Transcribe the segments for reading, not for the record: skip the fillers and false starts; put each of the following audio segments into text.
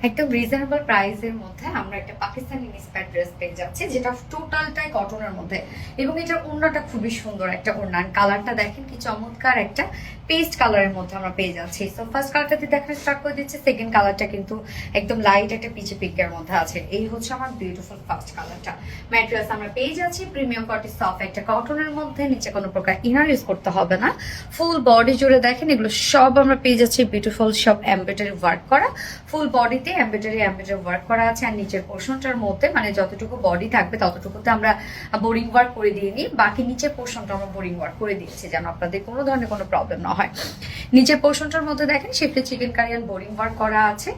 একদম রিজনেবল প্রাইসের মধ্যে আমরা একটা পাকিস্তানি ইন্সপায়ার্ড ড্রেস পেয়ে যাচ্ছি, যেটা টোটালটাই কটনের মধ্যে, এবং এটার ওড়নাটা খুবই সুন্দর একটা ওড়না। কালারটা দেখেন কি চমৎকার, একটা পেস্ট কালারের মধ্যে আমরা পেয়ে যাচ্ছি। সো ফার্স্ট কালারটা দিয়ে দেখানো স্টার্ট করে দিচ্ছি। সেকেন্ড কালারটা কিন্তু একদম লাইট একটা পিচে পিঙ্কের মধ্যে আছে। এই হচ্ছে আমার বিউটিফুল ফার্স্ট কালারটা। ম্যাটেরিয়ালস আমরা পেয়ে যাচ্ছি প্রিমিয়াম কোয়ালিটি সফট একটা কটনের মধ্যে, নিচে কোনো প্রকার ইনার ইউজ করতে হবে না। ফুল বডি জুড়ে দেখেন এগুলো সব আমরা পেয়ে যাচ্ছি বিউটিফুল সব এমব্রয়ডারি ওয়ার্ক করা। ফুল বডিতে এমব্রয়ডারি ওয়ার্ক করা আছে। আর নিচের পোর্শনটার মধ্যে মানে যতটুকু বডি থাকবে ততটুকুতে আমরা বোরিং ওয়ার্ক করে দিয়ে নিই, বাকি নিচের পোর্শনটা আমরা বোরিং ওয়ার্ক করে দিয়েছি যেন আপনাদের কোনো ধরনের কোনো প্রবলেম না হয়। নিচের পোর্শনটার মধ্যে দেখেন শিফটে চিকেন কারি আর বোরিং ওয়ার্ক করা আছে।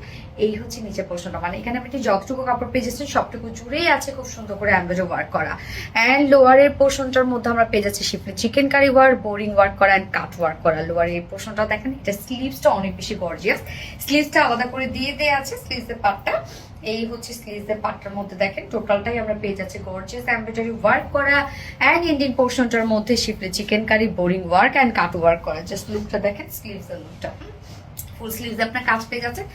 এই হচ্ছে নিচের পোর্শনটা, মানে এখানে আপনি যতটুকু কাপড় পেয়ে যাচ্ছেন সবটুকু জুড়েই আছে খুব সুন্দর করে এমব্রয়ডারি ওয়ার্ক করা। অ্যান্ড লোয়ারের পোর্শনটার মধ্যে আমরা পেয়ে যাচ্ছি শিফটে chicken curry work, boring work করা অ্যান্ড কাট ওয়ার্ক করা। লোয়ারের এই পোর্শনটা দেখেন, এটা স্লিভসটা অনেক বেশি গর্জিয়াস, স্লিভসটা আলাদা করে দিয়ে দেওয়া আছে। স্লিভসের পার্টটা এই হচ্ছে, স্লিভসের পার্টটার মধ্যে দেখেন টোটালটাই আমরা পেয়ে যাচ্ছি গর্জিয়াস এমব্রয়ডারি ওয়ার্ক করা। অ্যান্ড ইন্ডিয়ান পোর্শনটার মধ্যে শিফটে chicken curry, boring work and cut work করা। জাস্ট লুকটা দেখেন, স্লিভসের লুকটা ফুল স্লিভস আপনার কাজ পেয়ে যাচ্ছে।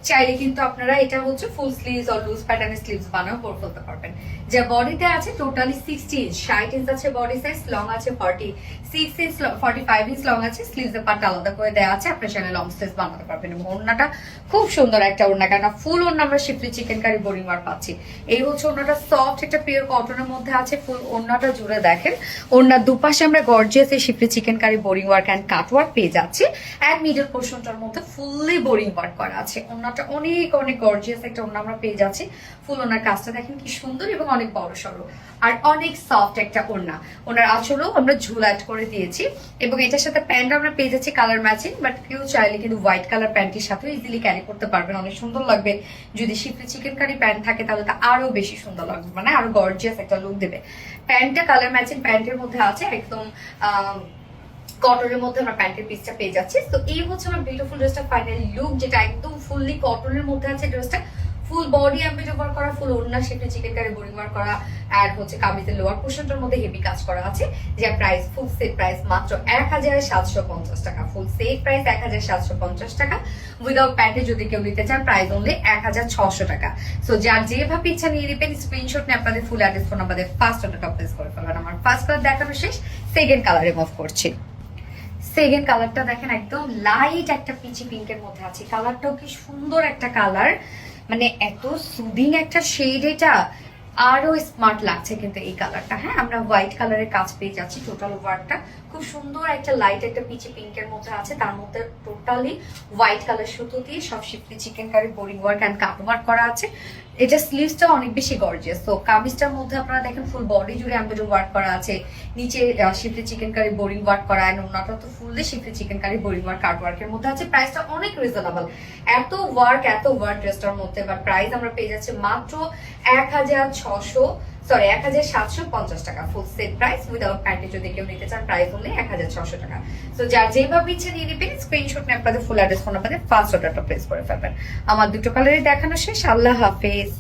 চাইলে কিন্তু আপনারা এটা হচ্ছে ফুল স্লিভস আর লুজ প্যাটার্নের স্লিভস বানাও পরে ফেলতে পারবেন। যা বডিতে আছে টোটালি 60 ইঞ্চ, 60 ইঞ্চ আছে বডি সাইজ, লং আছে 46 ইঞ্চ, 45 ইঞ্চ লং আছে। স্লিভসের পার্ট আলাদা করে দেওয়া আছে, আপনার চাইলে লং স্লিভস বানাতে পারবেন। এবং ওড়নাটা খুব সুন্দর একটা ওড়না, কেন ফুল ওড়না আমরা শিফলি চিকেন কারি বোরিং ওয়ার্ক পাচ্ছি। এই হচ্ছে ওড়নাটা, সফট একটা পিওর কটনের মধ্যে আছে। ফুল ওড়নাটা জুড়ে দেখেন, ওড়নার দুপাশে আমরা গর্জিয়াস এই schiffli chicken curry boring work and cut work পেয়ে যাচ্ছি। অ্যান্ড মিডল পোর্শনটার মধ্যে ফুললি বোরিং ওয়ার্ক করা আছে। ওড়নাটা অনেক অনেক গর্জিয়াস একটা ওড়না আমরা পেয়ে যাচ্ছি। ফুল ওনার কাজটা দেখেন কি সুন্দর এবং অনেক বড় সড়ো আর অনেক সফট একটা ওড়না। ওনার আঁচলও আমরা ঝুল অ্যাড করে দিয়েছি। এবং এটার সাথে প্যান্ট আমরা পেয়ে যাচ্ছি কালার ম্যাচিং, বাট কেউ চাইলে কিন্তু হোয়াইট কালার প্যান্টের সাথেও ইজিলি ক্যারি করতে পারবেন, অনেক সুন্দর লাগবে। যদি শিফলি চিকেন কারি প্যান্ট থাকে তাহলে তো আরো বেশি সুন্দর লাগবে, মানে আরো গর্জিয়াস একটা লুক দেবে। প্যান্টটা কালার ম্যাচিং প্যান্টের মধ্যে আছে, একদম কটনের মধ্যে আমরা প্যান্টের পিসটা পেয়ে যাচ্ছি। তো এই হচ্ছে আমার বিউটিফুল ড্রেসটা ফাইনাল লুক, যেটা একদম ফুললি কটনের মধ্যে আছে। ড্রেসটা ফুল বডি এমব্রয়ডারি ওয়ার্ক করা, ফুল ওড়না শেপে চিকেন কারি বোরিং ওয়ার্ক করা, আর হচ্ছে কামিজের লোয়ার পোর্শনটার মধ্যে হেভি কাজ করা আছে। যে প্রাইস ফুল সেট প্রাইস মাত্র 1750 টাকা। ফুল সেট প্রাইস 1750 টাকা। উইদাউট প্যান্টে যদি কেউ নিতে চান প্রাইস অনলি 1600 টাকা। সো যার যেভাবে ইচ্ছা নিয়ে নেবেন, স্ক্রিনশট নিয়ে আপনাদের ফুল অ্যাড্রেস ফোন আমাদের ফার্স্ট অর্ডারটা প্লেস করে ফেলবেন। আমার ফার্স্ট কালার দেখানো শেষ, সেকেন্ড কালারে মুভ করছি। সেকেন্ড কালারটা দেখেন, একদম লাইট একটা পিচি পিঙ্কের মধ্যে আছে। কালারটাও কি সুন্দর একটা কালার, মানে এত সুদিং একটা শেড, এটা আরো স্মার্ট লাগছে কিন্তু এই কালারটা। হ্যাঁ, আমরা হোয়াইট কালারের কাজ পেয়ে যাচ্ছি। টোটাল ওয়ার্কটা খুব সুন্দর একটা লাইট একটা পিচি পিঙ্কের মধ্যে আছে, তার মধ্যে টোটালি হোয়াইট কালার সুতো দিয়ে সব schiffli chicken curry boring work and cut work করা আছে। এটা স্লিভসটা অনেক বেশি গর্জিয়াস। তো কামিজটার মধ্যে আপনারা দেখেন ফুল বডি জুড়ে এমব্রয়ডারি ওয়ার্ক করা আছে, নিচে শিফলি চিকেন কারি বোরিং ওয়ার্ক করা, আর ওনাটা তো fully শিফলি chicken curry boring work কাট ওয়ার্কের মধ্যে আছে। প্রাইসটা অনেক রিজনেবল, এত ওয়ার্ক ড্রেসটার মধ্যে, বাট প্রাইস আমরা পেয়ে যাচ্ছি মাত্র 1750 টাকা। ফুল সেট প্রাইস উইদাউট প্যান্টে যদি কেউ নিতে চান প্রাইস হলে 1600 টাকা। তো যার যেভাবে ইচ্ছে নিয়ে নেবেন, স্ক্রিনশট নিয়ে আপনাদের ফুল অ্যাড্রেস ফোন আপনাদের ফার্স্ট অর্ডারটা প্লেস করে ফেলবেন। আমার দুটো কালারই দেখানো শেষ। আল্লাহ হাফেজ।